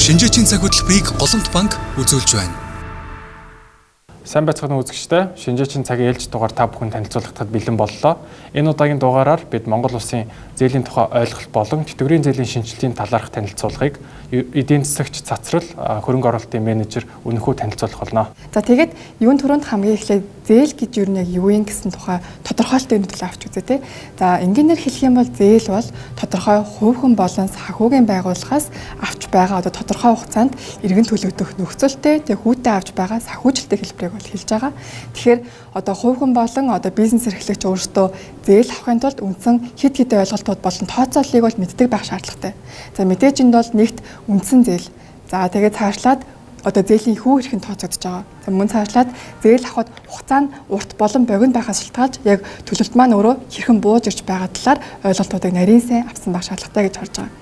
Шинжээчийн цаг хөтөлбөрийг Голомт банк үзүүлж байна. Сайн байцгаана үзэгчдээ. Шинжээчийн цагийн ээлж дугаар та бүхэн танилцуулгад бэлэн боллоо. Энэ удаагийн дугаараар бид Монгол улсын зээлийн тухай ойлголт болон тэтгэврийн зээлийн шинжилтийн талаарх танилцуулгыг эдийн засагч цацрал хөрөнгө оруулалтын менежер Үнэхүү танилцуулах болно. За тэгээд юун түрүүнд хамгийн эхлээд зээл гэж юу нэг юу юм гэсэн тухай тодорхойлолтын төлөө авч үзье те. За энгийнээр хэлэх юм бол зээл бол тодорхой хувь хүн болон санхүүгийн байгууллагаас авч байгаа одоо тодорхой хугацаанд иргэн төлөгдөх нөхцөлтэй тэг хүүтэй авч байгаа санхүүжилттэй хэлбэрийг бол хэлж байгаа. Тэгэхээр одоо хувь хүн болон одоо бизнес эрхлэгч өөрсдөө зээл авахын тулд үндсэн хэд хэдэн ойлголтууд болон тооцооллыг бол мэддэг байх шаардлагатай. За мэдээж энд бол нэгт үндсэн зээл. За тэгээд цаашлаад одоо зээлийн хүү хэрхэн тооцогдож байгаа. За мөн цаашлаад зээл авахд хугацаа нь урт болон богино байхаас шалтгаалж яг төлөлт маань өөрөө хэрхэн бууж ирж байгаа талаар ойлголтуудыг нарийн сайн авсан байх шаардлагатай гэж харж байгаа.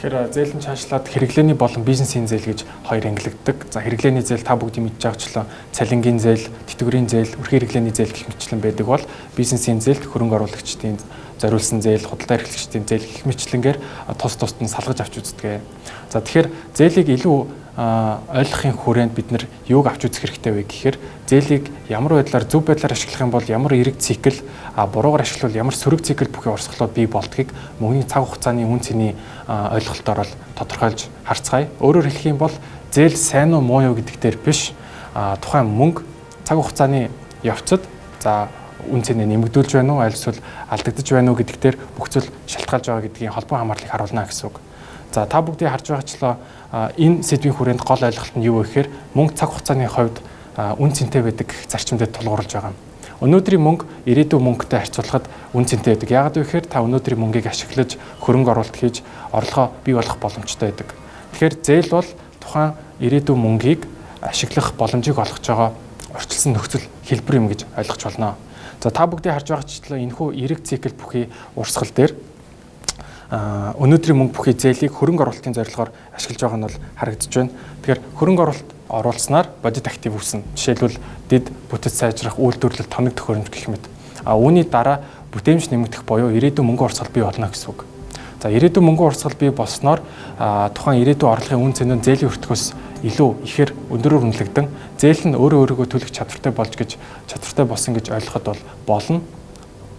Тэгэхээр зээлийн цаашлаад хэрэглээний болон бизнесийн зээл гэж хоёр ангилагддаг. За хэрэглээний зээл та бүгдийн мэдж байгаачлан цалингийн зээл, тэтгэврийн зээл, өрхийн хэрэглээний зээл гэх мэтлэн байдаг бол бизнесийн зээлд хөрөнгө оруулагчдын зориулсан зээл, худалдаа эрхлэгчдийн зээл гэх мэтлэнгээр тус тусад нь салгаж авч үздэг. За тэгэхээр зээлийг илүү ойлгохын хүрээнд бид нар юуг авч үзэх хэрэгтэй вэ гэхээр зээлийг ямар байдлаар зөв байдлаар ашиглах юм бол ямар эерэг цикл, буруугаар ашиглавал ямар сөрөг цикл бүхий урсгалууд бий болдгийг мөнгөний цаг хугацааны үн цэний ойлголтоор л тодорхойлж харцгаая. Өөрөөр хэлэх юм бол зээл сайн уу муу юу гэдэг дээр биш, тухайн мөнгө цаг хугацааны явцад за үн цэнэ нэмэгдүүлж байна уу, аль эсвэл алдагдаж байна уу гэдэг дээр бүх зүйл шалтгаалж байгаа гэдгийн холбоо хамаарлыг харуулна гэсэн үг. За та бүгдийг харж байгаачлаа энэ сэдвийн хүрээнд гол ойлголт нь юу вэ гэхээр мөнгө цаг хугацааны хувьд үн цэнтэй байдаг зарчимдад тулгуурлаж байгаа юм. Өнөөдрийн мөнгө ирээдүйн мөнгөтэй харьцуулахад үн цэнтэй байдаг. Яагаад вэ гэхээр та өнөөдрийн мөнгийг ашиглаж хөрөнгө оруулалт хийж орлогоо бий болгох боломжтой байдаг. Тэгэхээр зээл бол тухайн ирээдүйн мөнгийг ашиглах боломжийг олгож байгаа урьдчилсан нөхцөл хэлбэр юм гэж ойлгож болно. За та бүгдийг харж байгаачлаа энэхүү эерэг цикл бүхий урсгал дээр өнөөдрийн мөнгө бүхий зээлийг хөрөнгө оруулалтын зорилгоор ашиглаж байгаа нь бол харагдаж байна. Тэгэхээр хөрөнгө оруулалт оруулснаар бодит актив үүснэ. Жишээлбэл дэд бүтэц сайжрах, үйлдвэрлэл, тоног төхөөрөмж гэх мэт. Үүний дараа бүтээмж нэмэгдэх буюу ирээдүйн мөнгө урсгал бий болно гэсэн үг. За ирээдүйн мөнгө урсгал бий болсноор тухайн ирээдүйн орлогын үн цэн нь зээлийн өртгөөс илүү ихээр өндөрөөр үнэлэгдэн зээл нь өөрөөгөө төлөх чадвартай болсон гэж ойлгоход бол болно.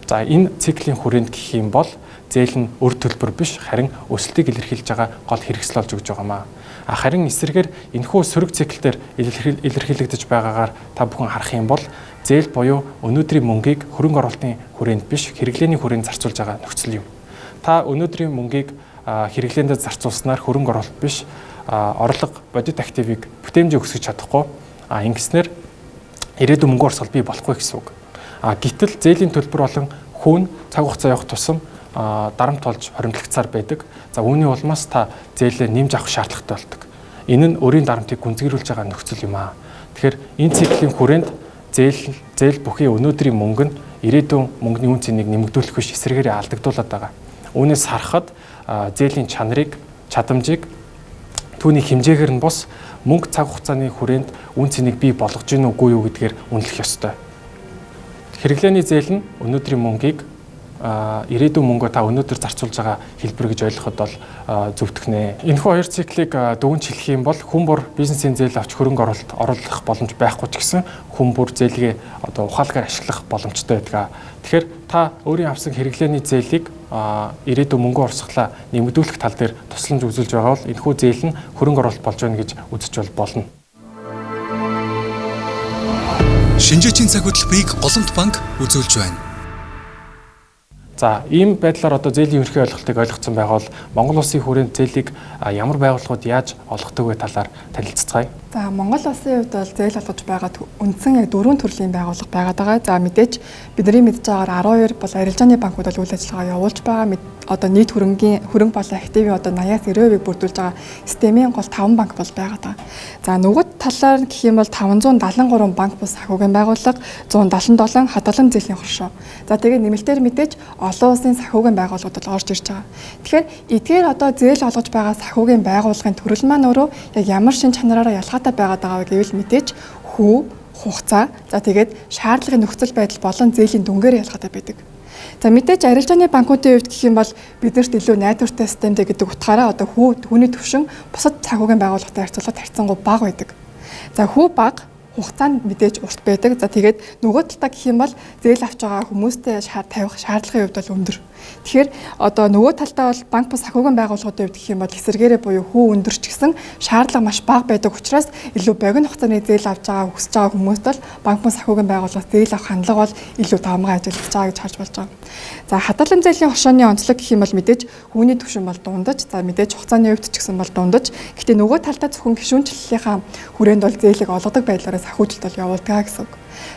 За энэ циклийн хүрээнд гэх юм бол зээл нь өр төлбөр биш харин өсөлтийг илэрхийлж байгаа гол хэрэгсэл болж өгж байгаамаа. Харин эсрэгээр энэхүү сөрөг циклээр илэрхийлэгдэж байгаагаар та бүхэн харах юм бол зээл буюу өнөөдрийн мөнгийг хөрөнгө оруулалтын хүрээнд биш хэрэглээний хүрээнд зарцуулж байгаа нөхцөл юм. Та өнөөдрийн мөнгийг хэрэглээнд зарцуулснаар хөрөнгө оруулалт биш орлого бодит активыг бүтээмжийг өсгөж чадахгүй ингэснээр ирээдүйн мөнгө урсгал бий болохгүй гэсэн үг. Гэтэл зээлийн төлбөр болон хүүн цаг хугацаа явах тусам дарамт болж хоримтлагцаар байдаг. За үүний улмаас та зээлээ нэмж авах шаардлагатай болдог. Энэ нь өөрийн дарамтыг гүнзгийрүүлж байгаа нөхцөл юм аа. Тэгэхээр энэ циклийн хүрээнд зээл бүхий өнөөдрийн мөнгө нь ирээдүйн мөнгөний үн цэнийг нэмэгдүүлэх биш эсрэгээрээ алдагдуулаад байгаа. Үүнээс харахад зээлийн чанарыг, чадамжийг түүний хэмжээгээр нь бос мөнгө цаг хугацааны хүрээнд үн цэнийг бий болгож гин үгүй юу гэдгээр үнэлэх ёстой. Хэрэглээний зээл нь өнөөдрийн мөнгийг ирээдүйн мөнгөө та өнөөдөр зарцуулж байгаа хэлбэр гэж ойлгоход бол зөвтгөнэ. Энэхүү хоёр циклийг дүгнж хэлэх юм бол хүн бүр бизнесийн зээл авч хөрөнгө оруулах боломж байхгүй ч гэсэн хүн бүр зээлгээ одоо ухаалгаар ашиглах боломжтой байдаг. Тэгэхээр та өөрийн авсан хэрэглээний зээлийг ирээдүйн мөнгө урсгалаа нэмэгдүүлэх тал дээр тусламж үзүүлж байгаа бол энэхүү зээл нь хөрөнгө оруулалт болж байна гэж үзэж болно. Шинжээчийн цаг хөтөлбөрийг Голомт банк үзүүлж байна. За ийм байдлаар одоо зээлийн ерөнхий ойлголтыг ойлгоцсон байгаа бол Монгол улсын хүрээнд зээлийг ямар байгууллагууд яаж олгодог вэ талаар танилццгаая. За Монгол улсын хувьд бол зээл олгож байгаа үндсэн яг 4 төрлийн байгууллага байгаад байгаа. За мэдээж бидний мэдж байгаагаар 12 бол арилжааны банкуд бол үйл ажиллагаа явуулж байгаа. Одоо нийт хөрөнгө болон активын одоо 80-90%-ийг бүрдүүлж байгаа системийн гол 5 банк бол байгаад байгаа. За нөгөөд талаар гэх юм бол 573 банк бус санхүүгийн байгууллага, 177 хадгалан зээлийн хоршоо. За тэгээд нэмэлтээр мэдээж олон улсын санхүүгийн байгууллагууд бол орж ирж байгаа. Тэгэхээр эдгээр одоо зээл олгож байгаа санхүүгийн байгууллагын төрөл маань өөрөө яг ямар шин чанараараа ялгаатай байгаад байгаа гэвэл мэдээж хүү, хугацаа, за тэгээд шаардлагын нөхцөл байдал болон зээлийн дүнгээр ялгаатай байдаг. За мэдээж арилжааны банкуудын хувьд гэх юм бол биднэрт илүү найдвартай системтэй гэдэг утгаараа одоо түүний төвшин бусад санхүүгийн байгууллагатай харьцуулахад харьцангуй бага байдаг. За хүү бага хугацаанд мэдээж урт байдаг. За тэгээд нөгөө талдаа гэх юм бол зээл авч байгаа хүмүүстэй тавих шаардлагын хувьд бол өндөр. Тэгэхээр одоо нөгөө талдаа бол банк ба санхүүгийн байгууллагуудын хувьд гэх юм бол эсэргээрээ буюу хүү өндөр ч гэсэн шаардлага маш бага байдаг учраас илүү богино хугацааны зээл авч байгаа хүсэж байгаа хүмүүст бол банк ба санхүүгийн байгууллагаас зээл авах хандлага бол илүү давмгай ажиллаж байгаа гэж харж болж байгаа. За хадгалан зээлийн хошооны онцлог гэх юм бол мэдээж хүүний түвшин бол дундаж, за мэдээж хугацааны хувьд ч гэсэн бол дундаж. Гэхдээ нөгөө талдаа зөвхөн гишүүнчлэлийнхаа хүрээнд бол зээлийг олгодог байдлаараа санхүүжилт бол явуулдаг гэсэн үг.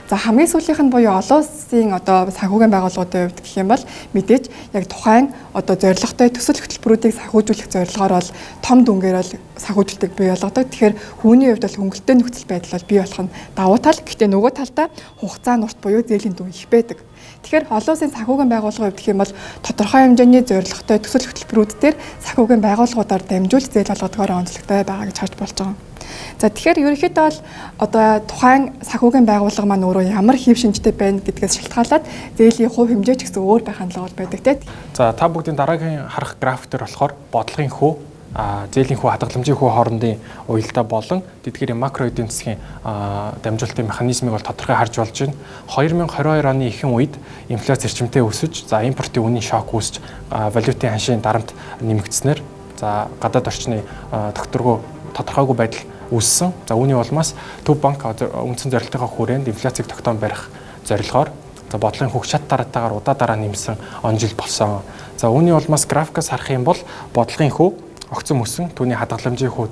За хамгийн сүүлийнх нь буюу олон улсын одоо санхүүгийн байгууллагуудын хувьд гэх юм бол мэдээж яг тухайн одоо зорилготой төсөл хөтөлбөрүүдийг санхүүжүүлэх зорилгоор бол том дүнгээр бол санхүүжилтийг бий болгодог. Тэгэхээр хүүний хувьд бол хөнгөлөлтөө нөхцөл байдал бол бий болох нь давуу тал. Гэхдээ нөгөө талдаа хугацаа нурт буюу зээлийн дүн их байдаг. Тэгэхээр олон улсын санхүүгийн байгууллагын хувьд гэх юм бол тодорхой хэмжээний зорилготой төсөл хөтөлбөрүүд дээр санхүүгийн байгууллагуудаар дамжуулж зээл олгодгоор онцлогтой байгаа гэж харж болж байгаа. За тэгэхээр ерөнхийдөө бол одоо тухайн санхүүгийн байгууллага маань өөрөө ямар хэв шинжтэй байна гэдгээс шалтгаалаад зээлийн хувь хэмжээ ч гэсэн өөр байх хандлага байдаг тийм. За та бүгдийн дараагийн харах график дээр болохоор бодлогын хүү, зээлийн хүү, хадгаламжийн хүү хоорондын уялдаа болон тэдгээрийн макро эдийн засгийн дамжуулалтын механизмыг бол тодорхой харж болж байна. 2022 оны ихэнх үед инфляц эрчимтэй өсөж, за импортын үнийн шок үүсч, валютын ханшийн дарамт нэмэгдснээр за гадаад орчны тодорхойгүй байдал үүссэн. За үүний улмаас Төв банк үндсэн зорилтынхаа хүрээнд инфляцийг тогтоон барих зорилгоор за бодлогын хөх шат дараатаагаар удаа дараа нэмсэн он жил болсон. За үүний улмаас графикаас харах юм бол бодлогын хүү огцон өсөн, түүний хадгаламжийн хүү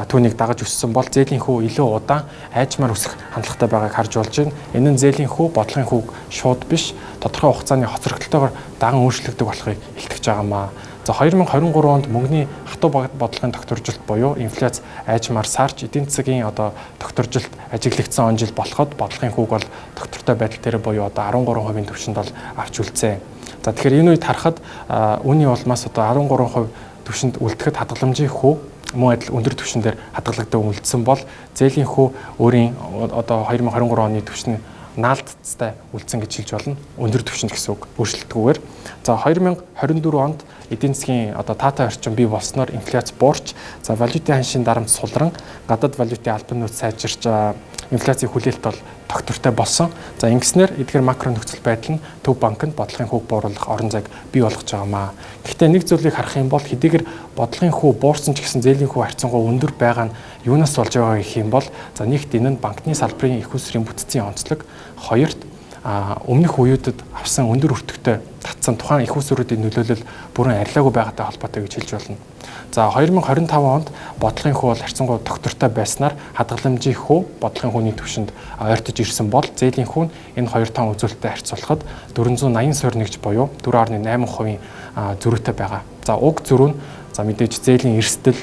түүнийг дагаж өссөн бол зээлийн хүү илүү удаан айжмаар өсөх хандлагатай байгааг харж болж байна. Энэ нь зээлийн хүү бодлогын хүүг шууд биш, тодорхой хугацааны хоцрогдолтойгоор даган өөрчлөгдөж болохыг илтгэж байгаамаа. За 2023 онд мөнгөний хатуу бодлогын тогтворжилт буюу инфляц айжмаар сарж эдийн засгийн одоо тогтворжилт ажиглагдсан он жил болоход бодлогын хүүг бол доктортой байдал дээр буюу одоо 13% түвшинд бол авч үлдсэн. За тэгэхээр энэ үед харахад үүний улмаас одоо 13% түвшинд үлдэхэд хадгаламжийн хүү мөн адил өндөр түвшин дээр хадгалагдсан үлдсэн бол зээлийн хүү өөрийн одоо 2023 оны түвшин наалтцтай үлдсэн гэж хэлж болно. Өндөр түвшинд гэсэн үг өөрчлөлтгүйгээр. За 2024 онд эдийн засгийн одоо таатай орчин бий болсноор инфляц буурч, за валютын ханшийн дарамт сулран, гадаад валютын албан нөөц сайжирч инфляцийн хүлээлт бол тогтвортой болсон. За ингэснээр эдгээр макро нөхцөл байдал нь Төв банкнд бодлогын хүүг бууруулах орон зайг бий болгож байгаамаа. Гэхдээ нэг зүйлийг харах юм бол хэдийгээр бодлогын хүү буурсан ч гэсэн зээлийн хүү харьцангуй өндөр байгаа нь юунаас болж байгаа гэх юм бол за нэгт энэ нь банкны салбарын их усрын бүтцийн онцлог, хоёрт өмнөх үеүүдэд авсан өндөр өртөгтэй татсан тухайн их усруудын нөлөөлөл бүрэн арилаагүй байгаатай холбоотой гэж хэлж болно. За 2025 онд бодлогын хүү бол харьцангуй тогтвортой байснаар хадгаламжийн хүү бодлогын хүүний түвшинд ойртож ирсэн бол зээлийн хүү нь энэ хоёр таан үзүүлэлттэй харьцуулахад 480 суур нэгж буюу 4.8% зөрүүтэй байгаа. За уг зөрүү нь за мэдээж зээлийн эрсдэл,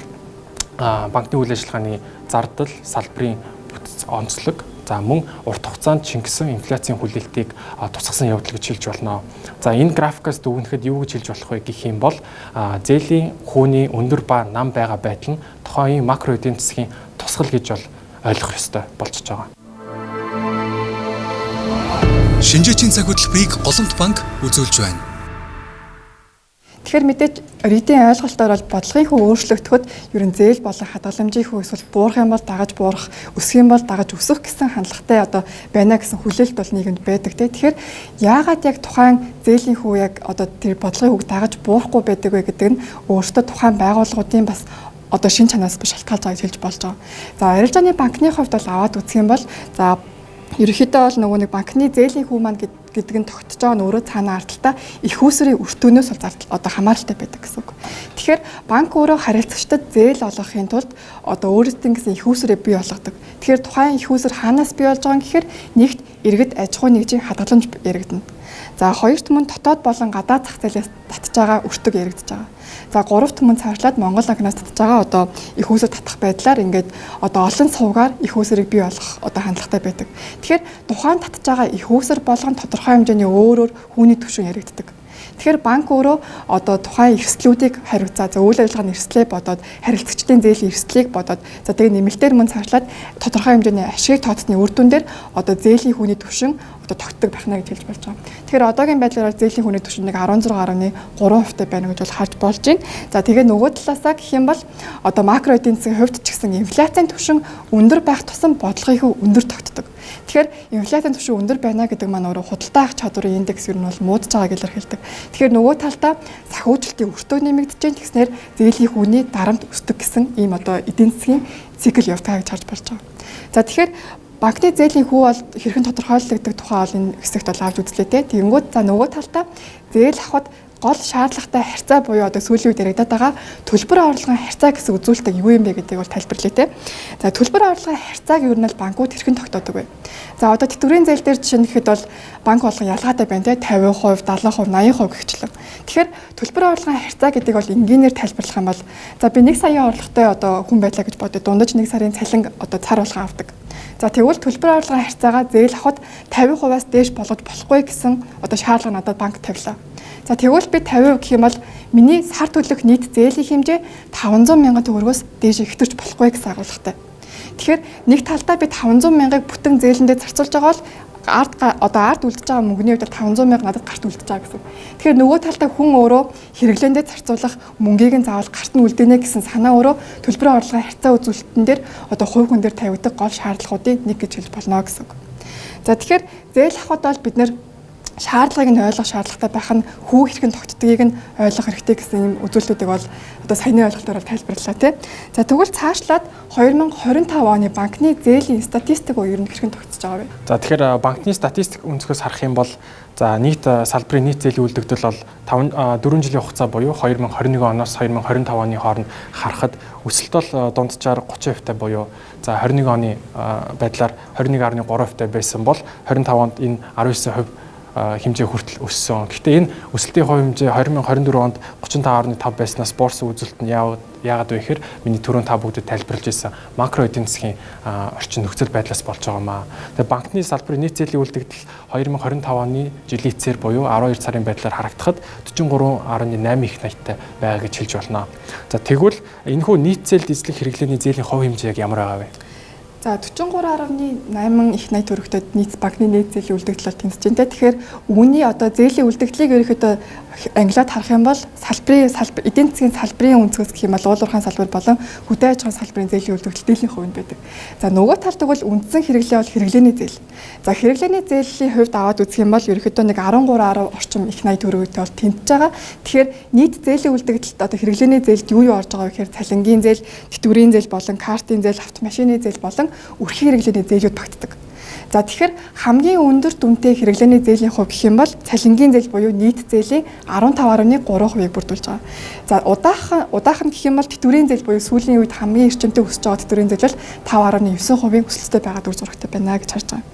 банкны үйл ажиллагааны зардал, салбарын бүтц онцлог, за мөн урт хугацаанд шингэсэн инфляцийн хүлээлтийг тусгасан явдал гэж хэлж болно. За энэ графикаас дүгнэхэд юу гэж хэлж болох вэ гэх юм бол зээлийн хүүний өндөр ба нам байгаа байдал нь тухайн макро эдийн засгийн тусгал гэж бол ойлгох ёстой болчихж байгаа. Шинжээчийн цаг хөтөлбөрийг Голомт банк үзүүлж байна. Тэгэхээр мэдээж ритийн ойлголтоор бол бодлогын хүү өөрчлөгдөхөд ер нь зээл болон хадгаламжийн хүү эсвэл буурах юм бол дагаж буурах, өсөх юм бол дагаж өсөх гэсэн хандлагатай одоо байна гэсэн хүлээлт бол нийгэмд байдаг тийм. Тэгэхээр яагаад яг тухайн зээлийн хүү яг одоо тэр бодлогын хүүг дагаж буурахгүй байдаг вэ гэдэг нь өөртөө тухайн байгууллагуудын бас одоо шин чанаас шалтгаалж байгааг хэлж болж байгаа. За арилжааны банкны хувьд бол аваад үзэх юм бол за ерөнхийдөө бол нөгөө нэг банкны зээлийн хүү маань гэдэг нь тогтож байгаа нь өөрөө цаана ардталтаа их усрын өртөөнөөс бол одоо хамааралтай байдаг гэсэн үг. Тэгэхээр банк өөрөө харилцагчдад зээл олгохын тулд одоо өөрсдийн гэсэн их усрыг бий болгодог. Тэгэхээр тухайн их уср хаанаас бий болж байгаа юм гэхээр нэгт иргэд аж ахуй нэгжийн хадгаламж яригдана. За хоёрт мөн дотоод болон гадаад зах зээлээс татж байгаа өртөг яригдж байгаа. За гуравт мөн цаашлаад Монгол банкнаас татж байгаа одоо их уср татах байдлаар ингээд одоо олон сувгаар их усрыг бий болгох одоо хандлагатай байдаг. Тэгэхээр тухайн татж байгаа их уср болгон тодорхой хэмжээний өөрөөр хүүний түвшин яригддаг. Тэгэхээр банк өөрөө одоо тухайн эрсдлүүдийг хариуцаа, за үйл ажиллагааны эрсдлээ бодоод, харилцагчдын зээлийн эрсдлийг бодоод, за тэгээ нэмэлтээр мөн цаашлаад тодорхой хэмжээний ашигыг тооцсны үр дүн дээр одоо зээлийн хүүний түвшин одоо тогтдог байх на гэж хэлж болж байгаа. Тэгэхээр одоогийн байдлаар зээлийн хүний түвшин нэг 16.3% байна гэж бол харж болж байна. За тэгээ нөгөө талаасаа гэх юм бол одоо макро эдийн засгийн хувьд ч гэсэн инфляцийн түвшин өндөр байх тусам бодлогын хөв өндөр тогтдог. Тэгэхээр инфляцийн түвшин өндөр байна гэдэг маань өөрөө худалдаа авах чадварын индекс ер нь бол муудаж байгааг илэрхийлдэг. Тэгэхээр нөгөө талдаа санхүүжилтийн өртөө нэмэгдэж байна гэснээр зээлийн хүний дарамт өсдөг гэсэн ийм одоо эдийн засгийн цикл явдаг гэж харж болж байгаа. За тэгэхээр банкны зээлийн хүү бол хэрхэн тодорхойлогддог тухай бол энэ хэсэгт бол авч үзлээ те. Тэгэнгүүт за нөгөө талдаа зээл авахд гол шаардлагатай харьцаа буюу одоо сүүлийн үед яригадаад байгаа төлбөр орлогын харьцаа гэсэн үзүүлэлт юу юм бэ гэдгийг бол тайлбарлая те. За төлбөр орлогын харьцааг юу нь бол банкуд хэрхэн тогтоодог вэ? За одоо тэтгэврийн зээл дээр жишээ нь гэхэд бол банк болгон ялгаатай байна те 50%, 70%, 80% гихчлэн. Тэгэхээр төлбөр орлогын харьцаа гэдэг бол энгийнээр тайлбарлах юм бол за би 1 саяын орлоготой одоо хүн байлаа гэж бодё. Дундаж 1 сарын цалин одоо цар болгон авдаг. За тэгвэл төлбөр орлогын харьцаагаа зээл авахд 50%-аас дээш болгож болохгүй гэсэн одоо шаардлага надад банк тавилаа. За тэгвэл би 50% гэх юм бол миний сар төлөх нийт зээлийн хэмжээ 500 мянган төгрөгөөс дээш ихтэрч болохгүй гэсэн агуулгатай. Тэгэхээр нэг талдаа би 500 мянгаыг бүтэн зээлэндээ зарцуулж байгаа бол ард үлдэж байгаа мөнгөний хувьд 500 мянга надад гарт үлдэж байгаа гэсэн. Тэгэхээр нөгөө талдаа хүн өөрөө хэрэглээндээ зарцуулах мөнгийг нь заавал гарт нь үлдэнэ гэсэн санаа өөрөө төлбөрийн орлогын харьцаа үзүүлэлтэн дээр одоо хувь хүн дээр тавигддаг гол шаардлагуудын нэг гэж хэлж болно гэсэн үг. За тэгэхээр зээл авахд бол бид нэр шаардлагыг нь ойлгох шаардлагатай байх нь хүү хэрхэн тогтдгийг нь ойлгох хэрэгтэй гэсэн юм үзүүлэлтүүдийг бол одоо саяны ойлголтоор тайлбарлалаа тийм. За тэгвэл цаашлаад 2025 оны банкны зээлийн статистик ер нь хэрхэн тогтсож байгаа вэ? За тэгэхээр банкны статистик өнцгөөс харах юм бол за нийт салбарын нийт зээлийн үлдэгдэл бол 4 жилийн хугацаа буюу 2021 оноос 2025 оны хооронд харахад өсөлт бол дунджаар 30% та буюу за 21 оны байдлаар 21.3% байсан бол 25 онд энэ 19% хэмжээ хүртэл өссөн. Гэхдээ энэ өсөлтийн хувь хэмжээ 2024 онд 35.5 байснаас буурсан үзүүлэлт нь яагаад вэ гэхээр миний түрүүн та бүгдэд тайлбарлаж ирсэн макро эдийн засгийн орчин нөхцөл байдлаас болж байгаамаа. Тэгээ банкны салбарын нийт зээлийн үлдэгдэл 2025 оны жилийн эцсээр буюу 12 сарын байдлаар харагдахад 43.8 их наяттай байгаа гэж хэлж болно. За тэгвэл энэхүү нийт зээл эзлэх хэрэглээний зээлийн хувь хэмжээ яг ямар байгаа вэ? За 43.8 их найт төгрөгтэй нийт банкны нийт зээлийн үлдэгдэл бол тэнцэж байна. Тэгэхээр үүний одоо зээлийн үлдэгдлийг ерөөхдөө англиад харах юм бол салбарын эдийн засгийн салбарын өнцгөөс гэх юм бол уулуурхайн салбар болон хөдөө аж ахуйн салбарын зээлийн үлдэгдэл дээлийн хувьд байдаг. За нөгөө талд бол үндсэн хэрэглээ бол хэрэглээний зээл. За хэрэглээний зээлийн хувьд аваад үзэх юм бол ерөөхдөө нэг 13 орчим их найт төгрөгтэй бол тэнцэж байгаа. Тэгэхээр нийт зээлийн үлдэгдэлд одоо хэрэглээний зээлд юу орж байгаа вэ гэхээр цалингийн зээл, тэтгэврийн зээл болон картын зээл, автомашины зээл болон үрхийн хэрэглээний зээлүүд багтдаг. За тэгэхээр хамгийн өндөр дүнтэй хэрэглээний зээлийн хувь гэх юм бол цалингийн зээл буюу нийт зээлийн 15.3%-ийг бүрдүүлж байгаа. За удаахан гэх юм бол тэтгэврийн зээл буюу сүүлийн үед хамгийн эрчимтэй өсөж байгаа тэтгэврийн зээл бол 5.9%-ийн өсөлттэй байгаа үр зурагтай байна гэж харж байгаа.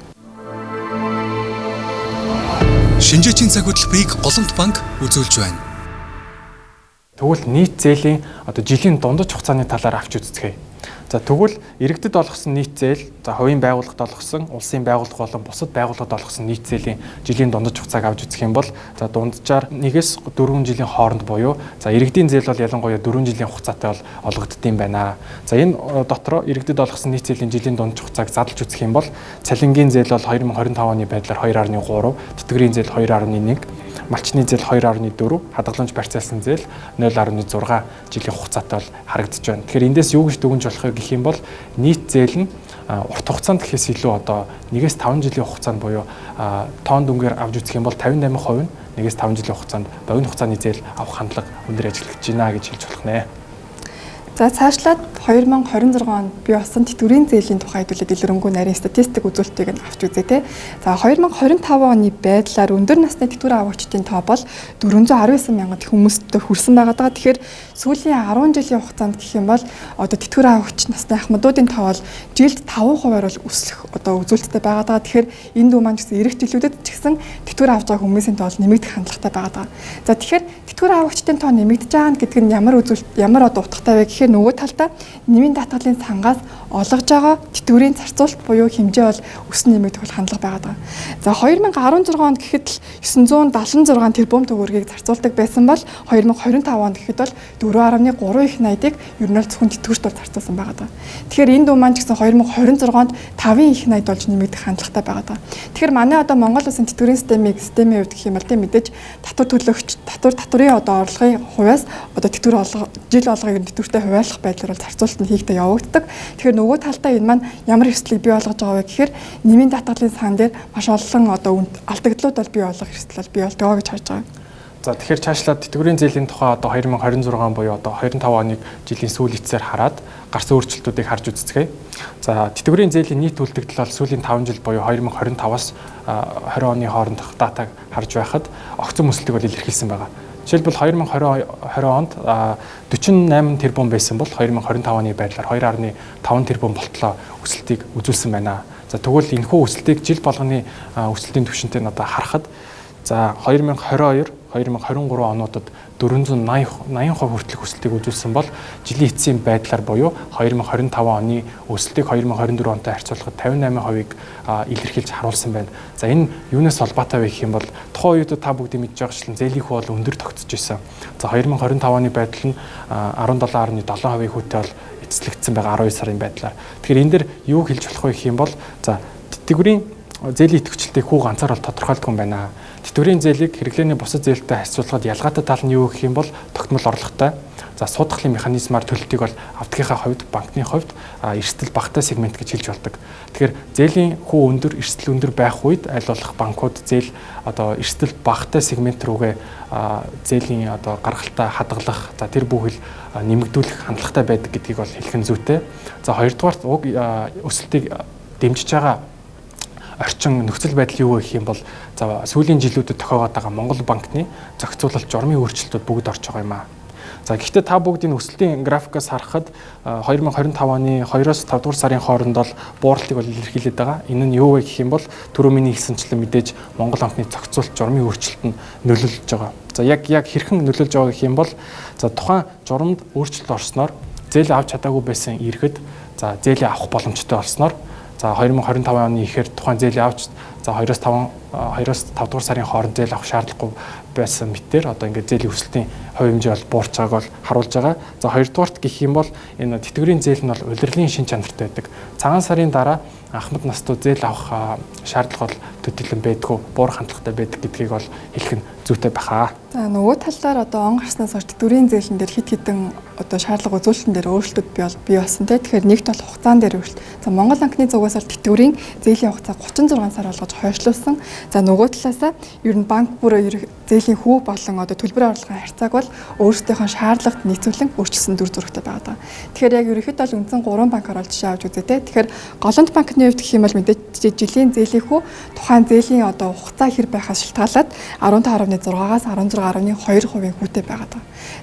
Шинжээчийн цаг хөтөлбөрийг Голомт банк үзүүлж байна. Тэгвэл нийт зээлийн одоо жилийн дундаж хугацааны талаар авч үзцгээе. За тэгвэл иргэдэд олгосон нийт зээл, за хувийн байгууллагад олгосон, улсын байгууллага болон бусад байгууллагад олгосон нийт зээлийн жилийн дундаж хугацааг авч үзэх юм бол за дунджаар 1-ээс 4 жилийн хооронд буюу за иргэдийн зээл бол ялангуяа 4 жилийн хугацаатай бол олгогддсон байна. За энэ дотроо иргэдэд олгосон нийт зээлийн жилийн дундаж хугацааг задлж үзэх юм бол цалингийн зээл бол 2025 оны байдлаар 2.3, тэтгэврийн зээл 2.1, малчны зээл 2.4, хадгаламж барьцаалсан зээл 0.6 жилийн хугацаатай бол харагдаж байна. Тэгэхээр эндээс юу гэж дүгнж болох вэ гэх юм бол нийт зээл нь урт хугацаанд гэхээс илүү одоо 1-ээс 5 жилийн хугацаанд буюу тоон дүнгээр авч үзэх юм бол 58% нь 1-ээс 5 жилийн хугацаанд богино хугацааны зээл авах хандлага өндөр ажиллагдаж байна гэж хэлж болох нэ. За цаашлаад 2026 онд бий болсон тэтгэврийн зээлийн тухай хэдүүлээд илрэнгүй нарийн статистик үзүүлэлтийг нь авч үзье те. За 2025 оны байдлаар өндөр насны тэтгэврийн авагчдын тоо бол 419 мянган хүмүүстэй хүрсэн байгаа. Тэгэхээр сүүлийн 10 жилийн хугацаанд гэх юм бол одоо тэтгэврийн авагч насны ахмадуудын тоо бол жилд 5%-аар бол өсөх одоо үзүүлэлттэй байгаа. Тэгэхээр энэ дүү маань гэсэн эх жилүүдэд ч гэсэн тэтгэврийн авч байгаа хүмүүсийн тоо нэмэгдэх хандлагатай байгаа. За тэгэхээр тэтгэврийн авагчдын тоо нэмэгдэж байгаа гэдг нь ямар одоо утгатай вэ гэхээр Тэгэхээр нөгөө талдаа нэмийн даатгалын сангаас олгож байгаа тэтгэврийн зарцуулалт буюу хэмжээ бол өсөн нэмэгдэх бол хандлага байгаа. За 2016 онд гэхэд л 976 тэрбум төгрөгийг зарцуулдаг байсан бол 2025 онд гэхэд бол 4.3 их найдыг ер нь л зөвхөн тэтгэврт зарцуулсан байгаа. Тэгэхээр энэ дүү маань ч гэсэн 2026 онд 5 их найд болж нэмэгдэх хандлагатай байгаа. Тэгэхээр манай одоо Монгол улсын тэтгэврийн системийн хувьд гэх юм бол тийм мэдээж татврын одоо орлогын хувьас одоо тэтгэвэр жил болгоёг нь тэтгэвртэй хуваалцах байдлаар бол зарцуулалт нь хийхдээ явагддаг. Тэгэхээр нөгөө талдаа энэ маань ямар эрсдлийг бий болгож байгаа вэ гэхээр нэмийн даатгалын сан дээр маш олон одоо алдагдлууд бол бий болгох эрсдэл бол бий болдог гэж харж байгаа. За тэгэхээр цаашлаад тэтгэврийн зээлийн тухай одоо 2026 буюу одоо 25 оны жилийн сүүл эцсээр хараад гарсан өөрчлөлтүүдийг харж үзцгээе. За тэтгэврийн зээлийн нийт үлдэгдэл бол сүүлийн 5 жил буюу 2025-аас 20 оны хоорондох датаг харж байхад огцон өсөлтийг бол илэрхийлсэн байгаа. Жишээлбэл 2020 онд 48 тэрбум байсан бол 2025 оны байдлаар 2.5 тэрбум болтлоо өсөлтийг үзүүлсэн байна. За тэгвэл энэхүү өсөлтийг жил болгоны өсөлтийн түвшинтэй надад харахад за 2022-2023 онуудад 480% хүртэлх өсөлтийг үзүүлсэн бол жилийн эцсийн байдлаар буюу 2025 оны өсөлтийг 2024 онтой харьцуулахад 58%-ийг илэрхийлж харуулсан байна. За энэ юунаас холбоотой вэ гэх юм бол тухайн үед та бүгд мэдж байгаачлан зээлийн хүү бол өндөр тогтсож байсан. За 2025 оны байдал нь 17.7% хүүтэй бол эцэслэгдсэн байгаа 12 сарын байдлаар. Тэгэхээр энэ дэр юу хэлж болох вэ гэх юм бол за тэтгэврийн зээлийн идэвхжлтийг хүү ганцаар бол тодорхойлдог юм байна. Тэтгэврийн зээлийг хэрэглээний бусад зээлтэй харьцуулахад ялгаатай тал нь юу гэх юм бол тогтмол орлоготой. За судалгын механизмаар төлөлтийг бол автгийнхаа хувьд, банкны хувьд эрсдэл багатай сегмент гэж хэлж болдог. Тэгэхээр зээлийн хүү өндөр, эрсдэл өндөр байх үед аль болох банкуд зээл одоо эрсдэл багатай сегмент рүүгээ зээлийн одоо гаргалтаа хадгалах, за тэр бүхэл нэмэгдүүлэх хандлагатай байдаг гэдгийг бол хэлэх нь зүйтэй. За хоёрдугаарт уг өсөлтийг дэмжиж байгаа орчин нөхцөл байдал юу гэх юм бол за сүүлийн жилүүдэд тохиогоод байгаа Монгол банкны зохицуулалт журмын өөрчлөлтүүд бүгд орж байгаа юм аа. За гэхдээ та бүгдийн өсөлтийн графикаас харахад 2025 оны 2-оос 5 дугаар сарын хооронд бол бууралтыг бол илэрхийлээд байгаа. Энэ нь юу вэ гэх юм бол түрүү миний хэлсэнчлэн мэдээж Монгол банкны зохицуулалт журмын өөрчлөлт нь нөлөөлж байгаа. За яг хэрхэн нөлөөлж байгаа гэх юм бол за тухайн журамд өөрчлөлт орсноор зээл авч чадаагүй байсан иргэд за зээлээ авах боломжтой болсноор за 2025 оны ихээр тухайн зээлийн авч за 2-оос 5 дугаар сарын хооронд зээл авах шаардлагагүй байсан мэтээр одоо ингээд зээлийн өсөлтийн хувь хэмжээ бол буурч байгааг бол харуулж байгаа. За хоёрдугаарт гэх юм бол энэ тэтгэврийн зээл нь бол улирлын шин чанартай байдаг. Цагаан сарын дараа ахмад настууд зээл авах шаардлага бол төдийлөн байдгүй, буурах хандлагатай байдаг гэдгийг бол хэлэх нь зүйтэй баха. За нөгөө талаар одоо он гарснаас хойш тэтгэврийн зээлэн дээр хит хитэн одоо шаардлага үзүүлэлтэн дээр өөрчлөлт бий болсон те. Тэгэхээр нэгт бол хугацаан дээр өөрчлөлт. За Монгол банкны зүгээс бол тэтгэврийн зээлийн хугацаа 36 сар болгож хойшлуулсан. За нөгөө талаасаа ер нь банк бүр зээлийн хүү болон одоо төлбөр орлогын харьцааг бол өөрсдийнхөө шаардлагад нийцүүлэн өөрчилсөн дүр зурагтай байгаа. Тэгэхээр яг ерөнхийдөө бол үндсэн 3 банкаар бол жишээ авч үзье те. Тэгэхээр голланд банкны хувьд гэх юм бол мэдээж жилийн зээлийн хүү тухайн зээлийн одоо хугацаа хэр байхаас шалтгаалаад 15.6-аас 16.2% хүүтэй байгаа.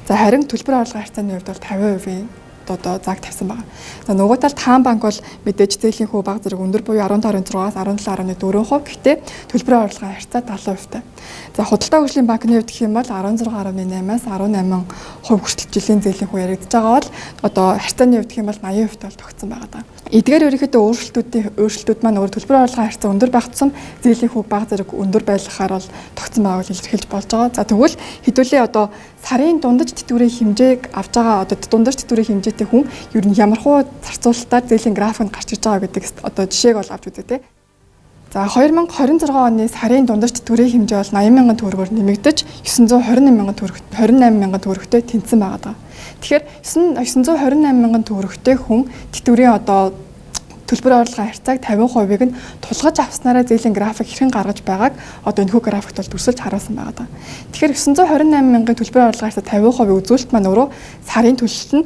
За харин төлбөр орлогын харьцааны хувьд бол 50% одоо заг тавьсан байгаа. За нөгөө талд хаан банк бол мэдээж зээлийн хүү бага зэрэг өндөр буюу 15.6-аас 17.4%, гэхдээ төлбөрийн орлогын харьцаа 70%. За худалдаа хөгжлийн банкны хувьд гэх юм бол 16.8-аас 18% хүртэл жилийн зээлийн хүү яригдж байгаа бол одоо харьцааны хувьд гэх юм бол 80% бол тогтсон байгаа. Эдгээр ерөнхийдөө өөрчлөлтүүд маань өөр төлбөрийн орлогын харьцаа өндөр байх тусам зээлийн хүү бага зэрэг өндөр байлгахаар бол тогтсон байгааг илэрхийлж болж байгаа. За тэгвэл хэдүүлээ одоо сарын дундаж тэтгэврийн хэмжээг авж байгаа одоо дундаж тэтгэврийн хэмжээтэй хүн ер нь ямархуу зарцуулалтаар зээлийн графикнд гарч ирж байгаа гэдэг одоо жишээг бол авч үзье те. За 2026 оны сарын дундаж тэтгэврийн хэмжээ бол 80,000 төгрөгөөр нэмэгдэж 928,000 төгрөгтэй тэнцсэн байгаа. Тэгэхээр 928,000 төгрөгтэй хүн тэтгэврийн одоо төлбөрийн орлогын харьцааг 50%-ийг нь тулгаж авснараа зээлийн график хэрхэн гаргаж байгааг одоо энэхүү графикт бол дүрсэлж харуулсан байгаа. Тэгэхээр 928,000 төлбөрийн орлогын харьцаа 50% үзүүлэлт маань өөрөө сарын төлөлт нь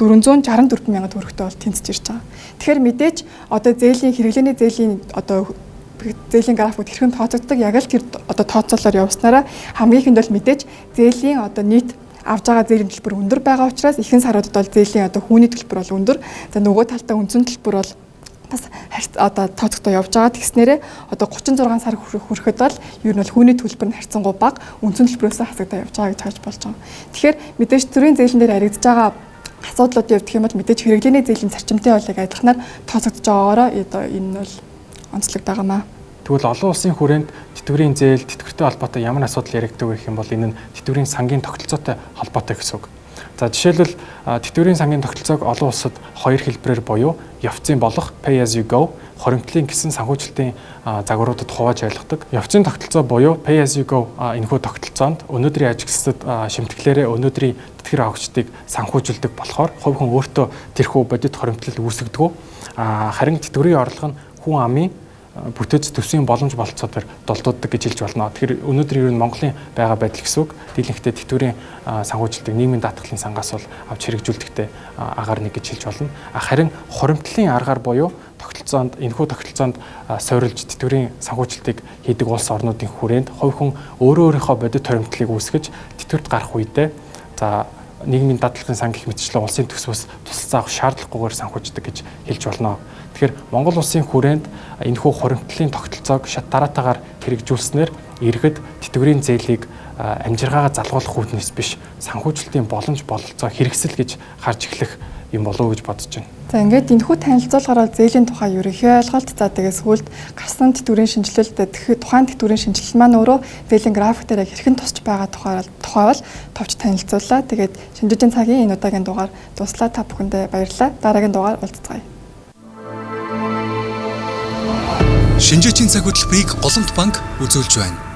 464,000 төгрөгтэй бол тэнцэж ирж байгаа. Тэгэхээр мэдээж одоо зээлийн хэрэглээний зээлийн одоо зээлийн графикт хэрхэн тооцогддог яг л тэр одоо тооцоолоор явснараа хамгийн ихэнд бол мэдээж зээлийн одоо нийт авж байгаа зээлийн төлбөр өндөр байгаа учраас ихэнх саруудад бол зээлийн одоо хүүний төлбөр бол өндөр. За нөгөө талдаа үндсэн төлбөр бол бас одоо тооцогдоо явж байгаа тэгснээрээ одоо 36 сар хүрэхэд бол ер нь бол хүүний төлбөр нь харьцангуй бага, үндсэн төлбөрөөс хасагдаа явж байгаа гэж харж болж байгаа. Тэгэхээр мэдээж төрийн зээлийн дээр харигдж байгаа асуудлууд явдах юм бол мэдээж хэрэглээний зээлийн зарчимтай болыг адилханаар тооцогдож байгаагаараа энэ нь бол онцлогддог юмаа. Тэгвэл олон улсын хүрээнд тэтгэврийн зээл, тэтгэвртэй холбоотой ямар асуудал яригддаг гэх юм бол энэ нь тэтгэврийн сангийн тогтолцоотой холбоотой гэсэн үг. За жишээлбэл тэтгэврийн сангийн тогтолцоог олон улсад хоёр хэлбэрээр буюу явцын болох pay as you go, хоримтлын гэсэн санхүүжилтийн загваруудад хувааж ойлгодог. Явцын тогтолцоо буюу pay as you go энэхүү тогтолцоонд өнөөдрийн ажилчдад шимтгэлээрээ өнөөдрийн тэтгэвэр авагчдыг санхүүжилдэг болохоор хувь хүн өөртөө тэрхүү бодит хоримтлал үүсгэдэг. Харин тэтгэврийн орлого нь хүн амын бүтээц төсвийн боломж болцоодоор долдууддаг гэж хэлж болно. Тэгэхээр өнөөдөр ер нь Монголын байгаа байдал гэсэн үг. Дийлэнхдээ тэтгэврийн санхүүжилтийг нийгмийн даатгалын сангаас бол авч хэрэгжүүлдэгтэй агаар нэг гэж хэлж болно. Харин хуримтлалын аргаар буюу тогтолцоонд энэхүү тогтолцоонд суурилж тэтгэврийн санхүүжилтийг хийдэг улс орнуудын хүрээнд хувь хүн өөрийнхөө бодит хоримтлалыг үүсгэж тэтгэврт гарах үедээ нийгмийн даатгалын сан гэх мэтчлэн улсын төсвөөс тусалцаа авах шаардлагагүйгээр санхүүждэг гэж хэлж болно. Тэгэхээр Монгол улсын хүрээнд энэхүү хуримтлалын тогтолцоог шат тараатаагаар хэрэгжүүлснээр иргэд тэтгэврийн зээлийг амжиргаагаа залгуулах үүднээс биш санхүүжилтийн боломж бололцоо хэрэгсэл гэж харж эхлэх юм болов уу гэж бодож байна. За ингээд энэхүү танилцуулгаараа зээлийн тухай ерөнхий ойлголт тэгээс сүүлд гарсан тэтгэврийн шинжилэлд тухайн тэтгэврийн шинжилэл маань өөрөө зээлийн график дээр яг хэрхэн тусч байгаа тухай бол товч танилцууллаа. Тэгээд шинжээчийн цагийн энэ удаагийн дугаар дуслаа. Та бүхэндээ баярлалаа. Дараагийн дугаар уулзцгаая. Шинжээчийн цаг хөтөлбөрийг Голомт банк үзүүлж байна.